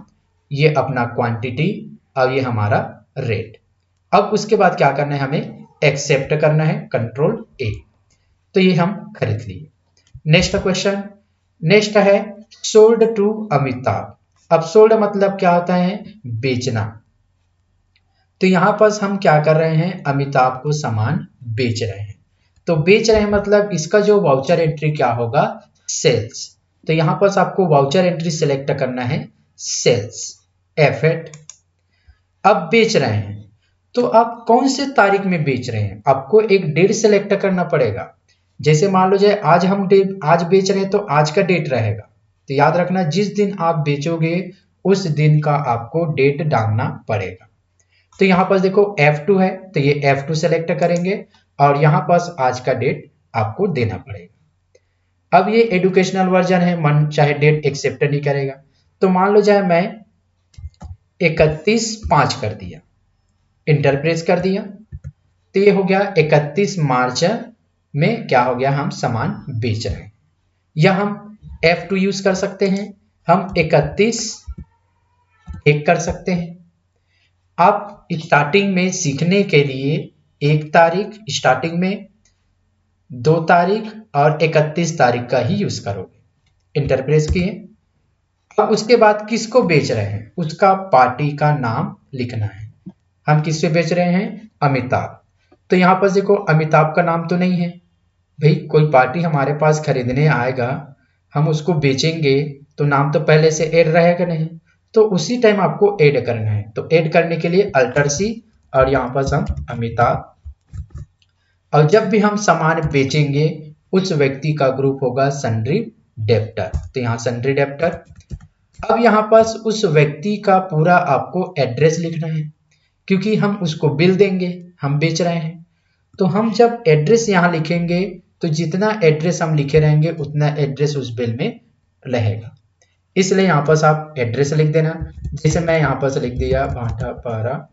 ये अपना क्वांटिटी और ये हमारा रेट। अब उसके बाद क्या करना है, हमें एक्सेप्ट करना है, कंट्रोल A। तो ये हम खरीद लिए। नेक्स्ट क्वेश्चन, नेक्स्ट है सोल्ड टू अमिताभ। अब सोल्ड मतलब क्या होता है, बेचना। तो यहां पर हम क्या कर रहे हैं, अमिताभ को सामान बेच रहे हैं, तो बेच रहे हैं मतलब इसका जो वाउचर एंट्री क्या होगा, सेल्स। तो यहां पर आपको वाउचर एंट्री सेलेक्ट करना है, सेल्स, F8। अब बेच रहे हैं, तो आप कौन से तारीख में बेच रहे हैं, आपको एक डेट सेलेक्ट करना पड़ेगा। जैसे मान लो जाए आज हम आज बेच रहे हैं, तो आज का डेट रहेगा, तो याद रखना जिस दिन आप बेचोगे उस दिन का आपको डेट डालना पड़ेगा। तो यहाँ पर देखो F2 है, तो ये F2 सेलेक्ट करेंगे और यहाँ पर आज का डेट आपको देना पड़ेगा। अब ये एजुकेशनल वर्जन है, मन चाहे डेट एक्सेप्ट नहीं करेगा, तो मान लो जाए मैं 31/5 कर दिया, इंटर प्रेस कर दिया, तो ये हो गया 31 मार्च में क्या हो गया, हम सामान बेच रहे हैं। या हम F2 यूज कर सकते हैं, हम 31/1 कर सकते हैं। आप स्टार्टिंग में सीखने के लिए 1 तारीख, स्टार्टिंग में 2 तारीख और 31 तारीख का ही यूज करोगे, इंटर प्रेस किए। अब उसके बाद किसको बेच रहे हैं, उसका पार्टी का नाम लिखना है। हम किससे बेच रहे हैं, अमिताभ। तो यहाँ पर देखो अमिताभ का नाम तो नहीं है भाई, कोई पार्टी हमारे पास खरीदने आएगा, हम उसको बेचेंगे तो नाम तो पहले से ऐड रहेगा नहीं, तो उसी टाइम आपको ऐड करना है। तो ऐड करने के लिए अल्टर सी और यहाँ पर हम अमिताभ, और जब भी हम सामान बेचेंगे उस व्यक्ति का ग्रुप होगा सन्ड्री डेब्टर, तो यहाँ सन्ड्री डेब्टर। अब यहाँ पर उस व्यक्ति का पूरा आपको एड्रेस लिखना है, क्योंकि हम उसको बिल देंगे, हम बेच रहे हैं। तो हम जब एड्रेस यहाँ लिखेंगे तो जितना एड्रेस हम लिखे रहेंगे उतना एड्रेस उस बिल में रहेगा, इसलिए यहाँ पर आप एड्रेस लिख देना। जैसे मैं यहाँ पर लिख दिया भाटापारा,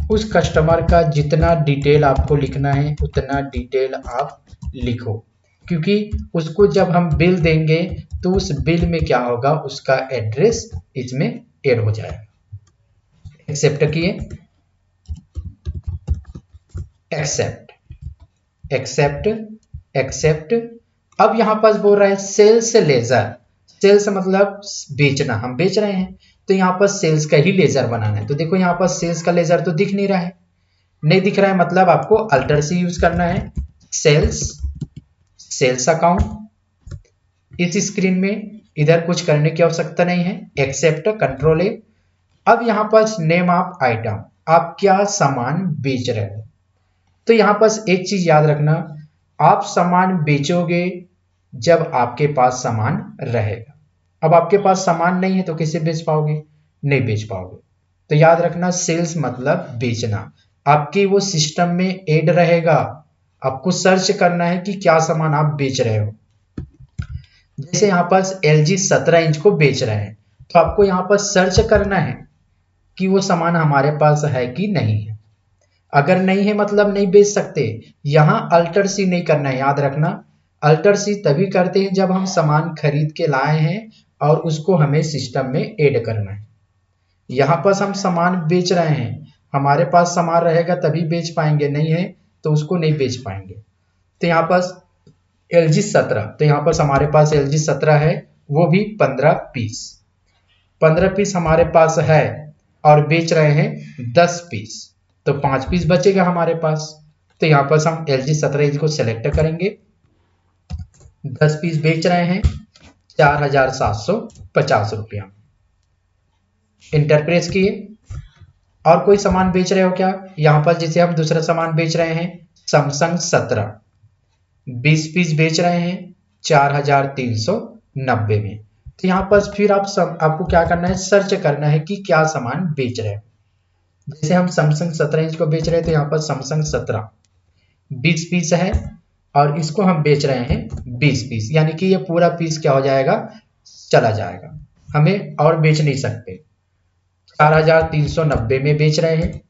उस कस्टमर का जितना डिटेल आपको लिखना है उतना डिटेल आप लिखो, क्योंकि उसको जब हम बिल देंगे तो उस बिल में क्या होगा, उसका एड्रेस इसमें ऐड हो जाएगा। एक्सेप्ट किए, एक्सेप्ट एक्सेप्ट एक्सेप्ट। अब यहां पर बोल रहा है सेल्स लेजर, सेल्स मतलब बेचना, हम बेच रहे हैं तो यहाँ पर सेल्स का ही लेजर बनाना है। तो देखो यहाँ पर सेल्स का लेजर तो दिख नहीं रहा है, नहीं दिख रहा है मतलब आपको अल्टर सी यूज करना है, सेल्स, सेल्स अकाउंट। इस स्क्रीन में इधर कुछ करने की आवश्यकता नहीं है, एक्सेप्ट, कंट्रोल ए। अब यहाँ पर नेम ऑफ आइटम, आप क्या सामान बेच रहे हो। तो यहाँ पर एक चीज याद रखना, आप सामान बेचोगे जब आपके पास सामान रहेगा। अब आपके पास सामान नहीं है तो कैसे बेच पाओगे, नहीं बेच पाओगे। तो याद रखना सेल्स मतलब बेचना, आपके वो सिस्टम में ऐड रहेगा, आपको सर्च करना है कि क्या सामान आप बेच रहे हो। जैसे यहाँ पर LG 17 इंच को बेच रहे हैं तो आपको यहाँ पर सर्च करना है कि वो सामान हमारे पास है कि नहीं है। अगर नहीं है मतलब नहीं बेच सकते। यहाँ अल्टर सी नहीं करना है, याद रखना अल्टर सी तभी करते हैं जब हम सामान खरीद के लाए हैं और उसको हमें सिस्टम में ऐड करना है। यहाँ पर हम सामान बेच रहे हैं, हमारे पास सामान रहेगा तभी बेच पाएंगे, नहीं है तो उसको नहीं बेच पाएंगे। तो यहाँ पर LG 17, तो यहाँ पर हमारे पास LG 17 है, वो भी 15 पीस, 15 पीस हमारे पास है और बेच रहे हैं 10 पीस, तो 5 पीस बचेगा हमारे पास। तो यहाँ पर हम LG 17 इंच को सिलेक्ट करेंगे, 10 पीस बेच रहे हैं 4750 रुपया, इंटर प्रेस किए। और कोई सामान बेच रहे हो क्या, यहाँ पर जैसे हम दूसरा सामान बेच रहे हैं सैमसंग 17, 20 पीस बेच रहे हैं 4390 में। तो यहाँ पर फिर आपको क्या करना है, सर्च करना है कि क्या सामान बेच रहे हैं। जैसे हम सैमसंग 17 इंच को बेच रहे हैं तो यहाँ पर सैमसंग 17 20 पीस है और इसको हम बेच रहे हैं 20 पीस, यानी कि ये पूरा पीस क्या हो जाएगा, चला जाएगा, हमें और बेच नहीं सकते। 4390 में बेच रहे हैं।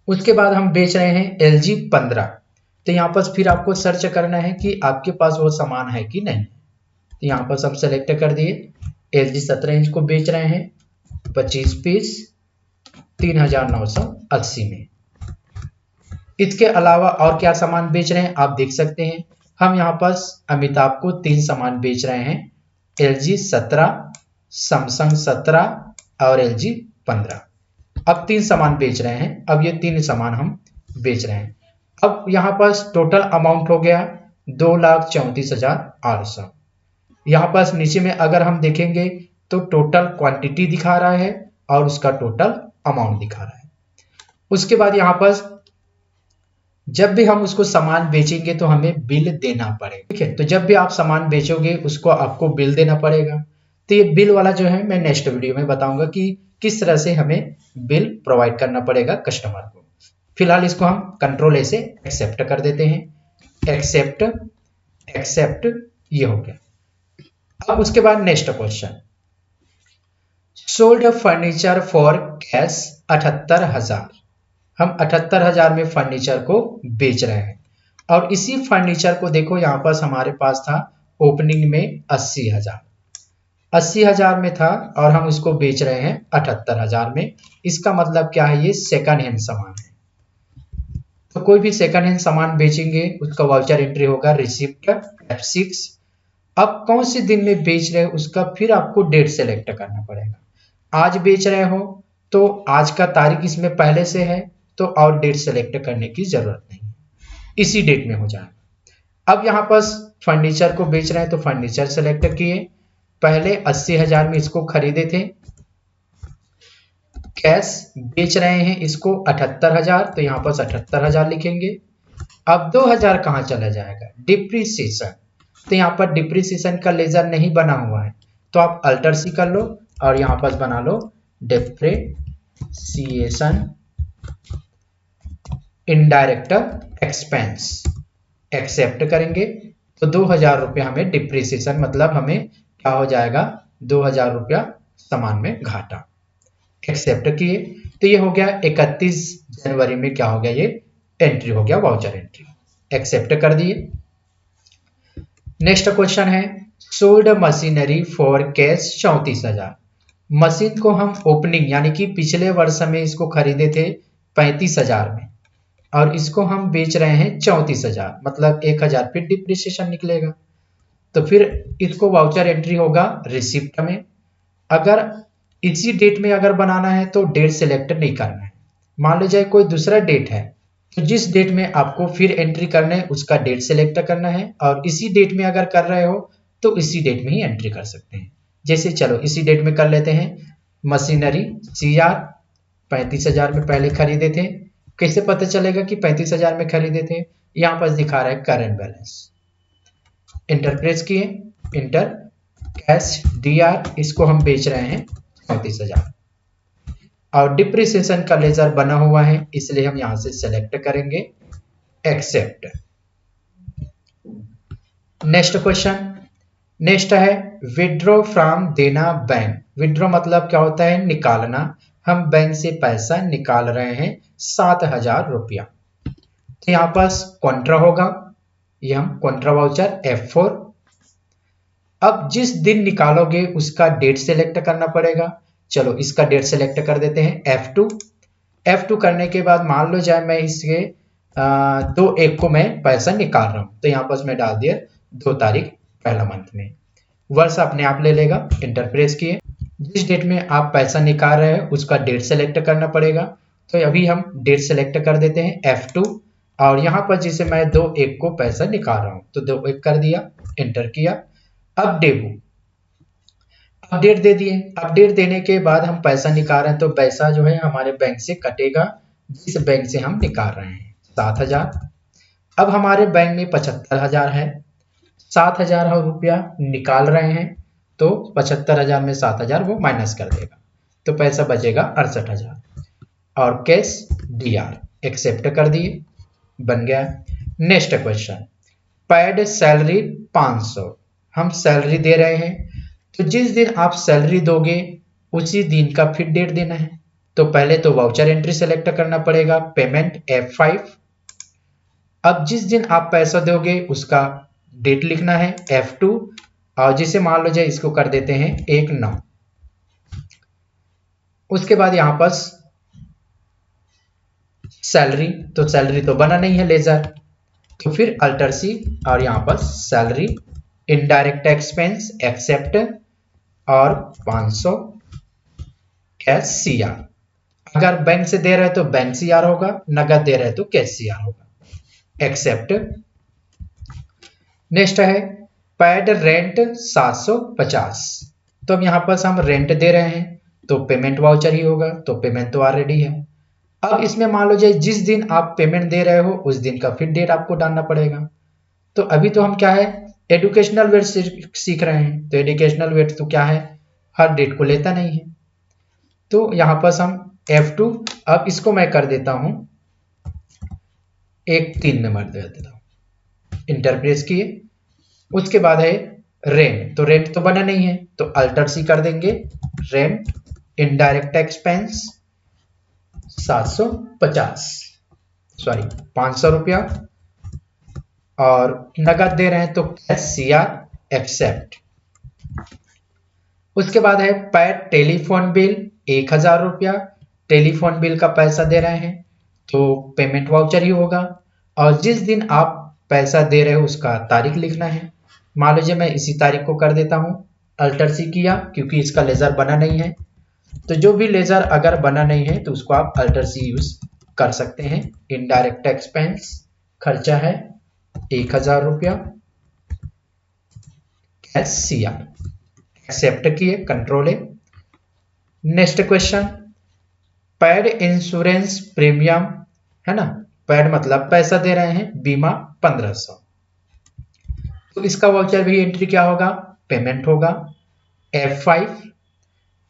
उसके बाद हम बेच रहे हैं LG 15, तो यहाँ पर फिर आपको सर्च करना है कि आपके पास वो सामान है कि नहीं। तो यहाँ पर सब सेलेक्ट कर दिए, LG 17 इंच को बेच रहे हैं 25 पीस 3980 में। इसके अलावा और क्या सामान बेच रहे हैं आप देख सकते हैं। हम यहाँ पर अमिताभ को 3 सामान बेच रहे हैं, LG 17, सैमसंग 17 और LG 15। अब 3 सामान बेच रहे हैं, अब ये 3 सामान हम बेच रहे हैं। अब यहाँ पर टोटल अमाउंट हो गया 2,34,800। यहाँ पर नीचे में अगर हम देखेंगे तो टोटल क्वांटिटी दिखा रहा है और उसका टोटल अमाउंट दिखा रहा है। उसके बाद यहाँ पर जब भी हम उसको सामान बेचेंगे तो हमें बिल देना पड़ेगा, ठीक है। तो जब भी आप सामान बेचोगे उसको आपको बिल देना पड़ेगा। तो ये बिल वाला जो है मैं नेक्स्ट वीडियो में बताऊंगा कि किस तरह से हमें बिल प्रोवाइड करना पड़ेगा कस्टमर को। फिलहाल इसको हम कंट्रोल ए से एक्सेप्ट कर देते हैं, एक्सेप्ट एक्सेप्ट, ये हो गया। अब उसके बाद next question, sold furniture for cash 78,000, हम 78,000 में फर्नीचर को बेच रहे हैं और इसी फर्नीचर को देखो यहाँ पर हमारे पास था ओपनिंग में 80,000, 80,000 में था और हम उसको बेच रहे हैं 78,000 में। इसका मतलब क्या है, ये सेकंड हैंड सामान है। तो कोई भी सेकंड हैंड सामान बेचेंगे उसका वाउचर एंट्री होगा रिसिप्ट F6। अब कौन से दिन में बेच रहे हो उसका फिर आपको डेट सेलेक्ट करना पड़ेगा। आज बेच रहे हो तो आज का तारीख इसमें पहले से है, तो और डेट सेलेक्ट करने की जरूरत नहीं, इसी डेट में हो जाएगा। अब यहाँ पर फर्नीचर को बेच रहे हैं तो फर्नीचर सेलेक्ट किए, पहले 80,000 में इसको खरीदे थे, कैश बेच रहे हैं इसको 78,000, तो यहाँ पर 78,000 लिखेंगे। अब 2,000 कहाँ चला जाएगा, डिप्रिसिएशन। तो यहाँ पर डिप्रिसिएशन का लेजर नहीं बना हुआ है, तो आप अल्टर सी कर लो और यहाँ पर बना लो डिप्रिसिएशन इनडायरेक्ट एक्सपेंस, एक्सेप्ट करेंगे तो 2,000 रुपया हमें डिप्रिसिएशन, मतलब हमें क्या हो जाएगा 2,000 रुपया सामान में घाटा। एक्सेप्ट किए तो ये हो गया 31 जनवरी में क्या हो गया, ये एंट्री हो गया वाउचर एंट्री, एक्सेप्ट कर दिए। नेक्स्ट क्वेश्चन है sold machinery for cash 34,000। Machine को हम ओपनिंग यानी कि पिछले वर्ष में इसको खरीदे थे 35,000 में और इसको हम बेच रहे हैं 34,000, मतलब 1,000 फिर डिप्रिसिएशन निकलेगा। तो फिर इसको वाउचर एंट्री होगा रिसिप्ट में। अगर इसी डेट में अगर बनाना है तो डेट सेलेक्ट नहीं करना है। मान लो जाए कोई दूसरा डेट है तो जिस डेट में आपको फिर एंट्री करना है उसका डेट सेलेक्ट करना है, और इसी डेट में अगर कर रहे हो तो इसी डेट में ही एंट्री कर सकते हैं। जैसे चलो इसी डेट में कर लेते हैं, मशीनरी CR 35,000 में पहले खरीदे थे। कैसे पता चलेगा कि 35,000 में खरीदे थे, यहाँ पर दिखा रहा है करंट बैलेंस। इंटर प्रेस किए, इंटर कैश DR, इसको हम बेच रहे हैं 34,000 और डिप्रिसिएशन का लेजर बना हुआ है इसलिए हम यहां से सेलेक्ट करेंगे एक्सेप्ट। नेक्स्ट क्वेश्चन, नेक्स्ट है विड्रॉ फ्रॉम देना बैंक। विड्रॉ मतलब क्या होता है, निकालना। हम बैंक से पैसा निकाल रहे हैं 7,000 रुपया, तो यहां पर कॉन्ट्रा होगा, ये हम कॉन्ट्रा वाउचर F4। अब जिस दिन निकालोगे उसका डेट सेलेक्ट करना पड़ेगा। चलो इसका डेट सेलेक्ट कर देते हैं F2। F2 करने के बाद मान लो जाए मैं इसके 2/1 को मैं पैसा निकाल रहा हूं, तो यहाँ पर मैं डाल दिया 2 तारीख पहला मंथ में, वर्ष अपने आप ले लेगा। इंटर प्रेस किए, जिस डेट में आप पैसा निकाल रहे हैं उसका डेट सेलेक्ट करना पड़ेगा, तो अभी हम डेट सेलेक्ट कर देते हैं F2 और यहाँ पर जिसे मैं 2/1 को पैसा निकाल रहा हूँ तो 2/1 कर दिया, इंटर किया। अब डेबू अपडेट दे दिए, अपडेट देने के बाद हम पैसा निकाल रहे हैं तो पैसा जो है हमारे बैंक से कटेगा जिस बैंक से हम निकाल रहे हैं 7,000। अब हमारे बैंक में 75,000 है, 7,000 रुपया निकाल रहे हैं तो 75,000 में 7,000 वो माइनस कर देगा, तो पैसा बचेगा 68,000 और कैश DR एक्सेप्ट कर दिए, बन गया। नेक्स्ट क्वेश्चन, पेड सैलरी 500, हम सैलरी दे रहे हैं तो जिस दिन आप सैलरी दोगे उसी दिन का फिर डेट देना है। तो पहले तो वाउचर एंट्री सेलेक्ट करना पड़ेगा, पेमेंट F5। अब जिस दिन आप पैसा दोगे उसका डेट लिखना है F2 और जिसे मान लो जाए इसको कर देते हैं 1/9। उसके बाद यहां पर सैलरी, तो सैलरी तो बना नहीं है लेजर, तो फिर अल्टर C और यहां पर सैलरी इनडायरेक्ट एक्सपेंस एक्सेप्ट और 500 कैश CR। अगर बैंक से दे रहे तो बैंक CR होगा, नगद दे रहे तो कैश CR होगा, एक्सेप्ट। नेक्स्ट है पेड रेंट 750, तो अब यहां पर हम रेंट दे रहे हैं तो पेमेंट वाउचर ही होगा, तो पेमेंट तो ऑलरेडी है। अब इसमें मान लो जाए जिस दिन आप पेमेंट दे रहे हो उस दिन का फिर डेट आपको डालना पड़ेगा। तो अभी तो हम क्या है एडुकेशनल वेट सीख रहे हैं, तो एडुकेशनल वेट तो क्या है हर डेट को लेता नहीं है, तो यहां पर हम F2, अब इसको मैं कर देता हूं 1/3 में मर देता हूं, इंटर प्रेस किए। उसके बाद है रेंट, तो रेंट तो बना नहीं है तो अल्टर C कर देंगे, रेंट इनडायरेक्ट एक्सपेंस 500 रुपया और नगद दे रहे हैं तो कैश CR एक्सेप्ट। उसके बाद है पेड टेलीफोन बिल 1000 रुपया, टेलीफोन बिल का पैसा दे रहे हैं तो पेमेंट वाउचर ही होगा। और जिस दिन आप पैसा दे रहे हो उसका तारीख लिखना है। मान लीजिए मैं इसी तारीख को कर देता हूँ, अल्टर सी किया क्योंकि इसका लेजर बना नहीं है। तो जो भी लेजर अगर बना नहीं है तो उसको आप अल्टर सी यूज कर सकते हैं। इनडायरेक्ट एक्सपेंस खर्चा है 1000 रुपया, SCR एक्सेप्ट किए, कंट्रोल है। Next question, paid insurance premium है ना, पेड मतलब पैसा दे रहे हैं, बीमा 1500। तो इसका वाउचर भी एंट्री क्या होगा, पेमेंट होगा, F5।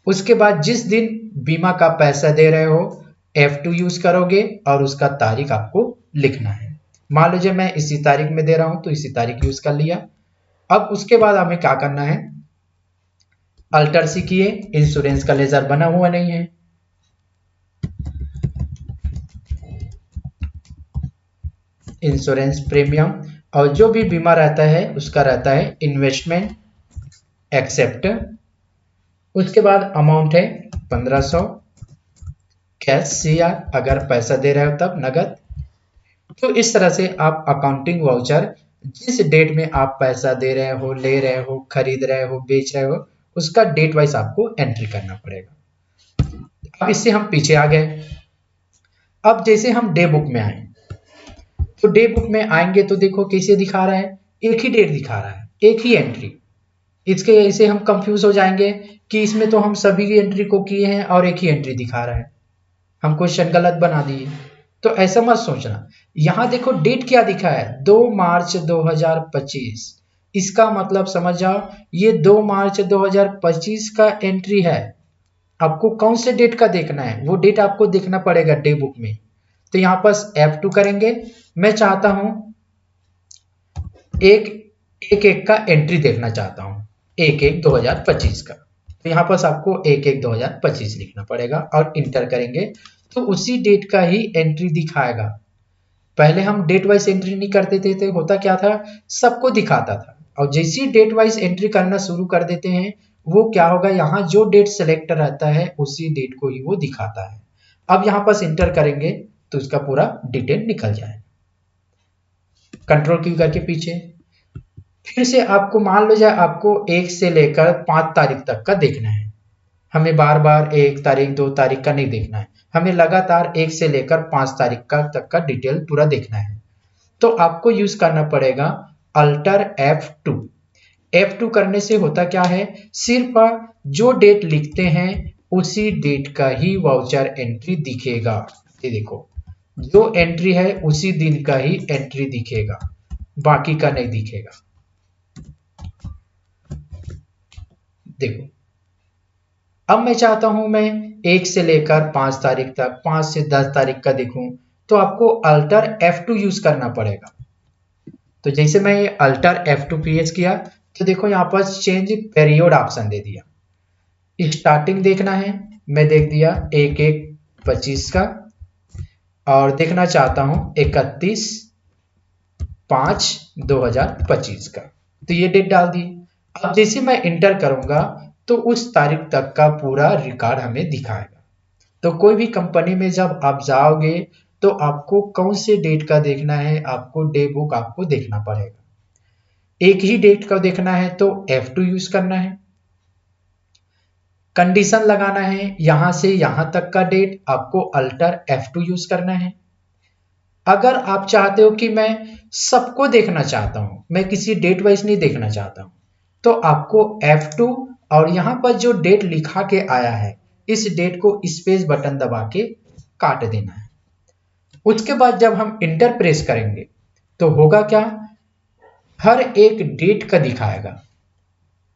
उसके बाद जिस दिन बीमा का पैसा दे रहे हो F2 यूज करोगे और उसका तारीख आपको लिखना है। मान लीजिए मैं इसी तारीख में दे रहा हूं तो इसी तारीख यूज कर लिया। अब उसके बाद हमें क्या करना है, अल्टर सी किए, इंश्योरेंस का लेजर बना हुआ नहीं है, इंश्योरेंस प्रीमियम, और जो भी बीमा रहता है उसका रहता है इन्वेस्टमेंट, एक्सेप्ट। उसके बाद अमाउंट है 1500, कैश CR अगर पैसा दे रहे हो तब नगद। तो इस तरह से आप अकाउंटिंग वाउचर जिस डेट में आप पैसा दे रहे हो, ले रहे हो, खरीद रहे हो, बेच रहे हो, उसका डेट वाइज आपको एंट्री करना पड़ेगा। अब इससे हम पीछे आ गए। अब जैसे हम डे बुक में आए तो डे बुक में आएंगे तो देखो कैसे दिखा रहा है, एक ही डेट दिखा रहा है, एक ही एंट्री। इसके ऐसे हम कंफ्यूज हो जाएंगे कि इसमें तो हम सभी की एंट्री को किए हैं और एक ही एंट्री दिखा रहा है, हम क्वेश्चन गलत बना दिए। तो ऐसा मत सोचना, यहां देखो डेट क्या दिखा है, 2 मार्च 2025। इसका मतलब समझ जाओ ये 2 मार्च 2025 का एंट्री है। आपको कौन से डेट का देखना है, वो डेट आपको देखना पड़ेगा डे बुक में। तो यहाँ पर F2 करेंगे। मैं चाहता हूं एक का एंट्री देखना चाहता हूं, 1/1/2025 का। तो यहाँ पर आपको 1/1/2025 लिखना पड़ेगा और इंटर करेंगे तो उसी डेट का ही एंट्री दिखाएगा। पहले हम डेट वाइज एंट्री नहीं करते थे तो होता क्या था, सबको दिखाता था, और जैसी डेट वाइज एंट्री करना शुरू कर देते हैं वो क्या होगा, यहाँ जो डेट सेलेक्ट रहता है उसी डेट को ही वो दिखाता है। अब यहाँ पर इंटर करेंगे तो उसका पूरा डिटेल निकल जाएगा। कंट्रोल क्यू करके पीछे फिर से आपको मान लो जाए आपको 1 से लेकर 5 तारीख तक का देखना है। हमें बार बार 1 तारीख 2 तारीख का नहीं देखना है, हमें लगातार 1 से लेकर 5 तारीख का तक का डिटेल पूरा देखना है। तो आपको यूज करना पड़ेगा अल्टर F2। F2 करने से होता क्या है, सिर्फ जो डेट लिखते हैं उसी डेट का ही वाउचर एंट्री दिखेगा। ये देखो जो एंट्री है उसी दिन का ही एंट्री दिखेगा, बाकी का नहीं दिखेगा। देखो अब मैं चाहता हूं मैं 1 से लेकर 5 तारीख तक, 5 से 10 तारीख का देखूं तो आपको अल्टर F2 यूज करना पड़ेगा। तो जैसे मैं ये अल्टर F2 प्रेस किया तो देखो यहाँ पर चेंज पीरियड ऑप्शन दे दिया। स्टार्टिंग देखना है, मैं देख दिया 1/1/25 का, और देखना चाहता हूं 31/5/2025 का। तो ये डेट डाल दी। अब जैसे मैं इंटर करूंगा तो उस तारीख तक का पूरा रिकॉर्ड हमें दिखाएगा। तो कोई भी कंपनी में जब आप जाओगे तो आपको कौन से डेट का देखना है, आपको डे बुक आपको देखना पड़ेगा। एक ही डेट का देखना है तो F2 यूज करना है। कंडीशन लगाना है, यहां से यहां तक का डेट आपको अल्टर F2 यूज करना है। अगर आप चाहते हो कि मैं सबको देखना चाहता हूं, मैं किसी डेट वाइज नहीं देखना चाहता हूं, तो आपको F2 और यहां पर जो डेट लिखा के आया है इस डेट को स्पेस बटन दबा के काट देना है। उसके बाद जब हम इंटर प्रेस करेंगे तो होगा क्या, हर एक डेट का दिखाएगा,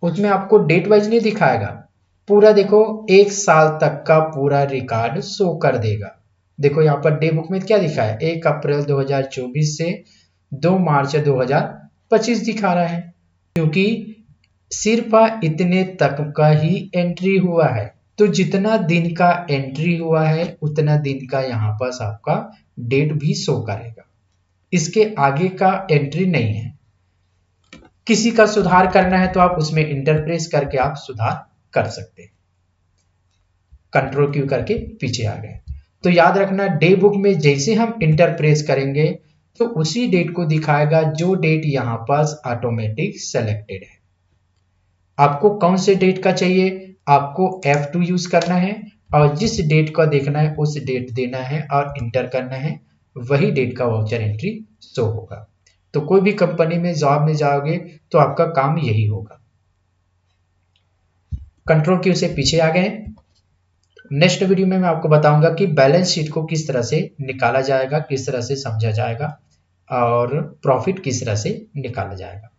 उसमें आपको डेट वाइज नहीं दिखाएगा, पूरा देखो 1 साल तक का पूरा रिकॉर्ड शो कर देगा। देखो यहाँ पर डे बुक में क्या दिखा है, 1 अप्रैल 2024 से 2 मार्च 2025 दिखा रहा है, क्योंकि सिर्फ इतने तक का ही एंट्री हुआ है। तो जितना दिन का एंट्री हुआ है उतना दिन का यहाँ पर आपका डेट भी शो करेगा, इसके आगे का एंट्री नहीं है। किसी का सुधार करना है तो आप उसमें इंटर प्रेस करके आप सुधार कर सकते हैं। कंट्रोल क्यू करके पीछे आ गए। तो याद रखना, डे बुक में जैसे हम इंटर प्रेस करेंगे तो उसी डेट को दिखाएगा जो डेट यहाँ पास ऑटोमेटिक सेलेक्टेड है। आपको कौन से डेट का चाहिए, आपको F2 यूज करना है और जिस डेट का देखना है उस डेट देना है और इंटर करना है, वही डेट का वाउचर एंट्री शो होगा। तो कोई भी कंपनी में जॉब में जाओगे तो आपका काम यही होगा। कंट्रोल क्यू से पीछे आ गए। नेक्स्ट वीडियो में मैं आपको बताऊंगा कि बैलेंस शीट को किस तरह से निकाला जाएगा, किस तरह से समझा जाएगा और प्रॉफिट किस तरह से निकाला जाएगा।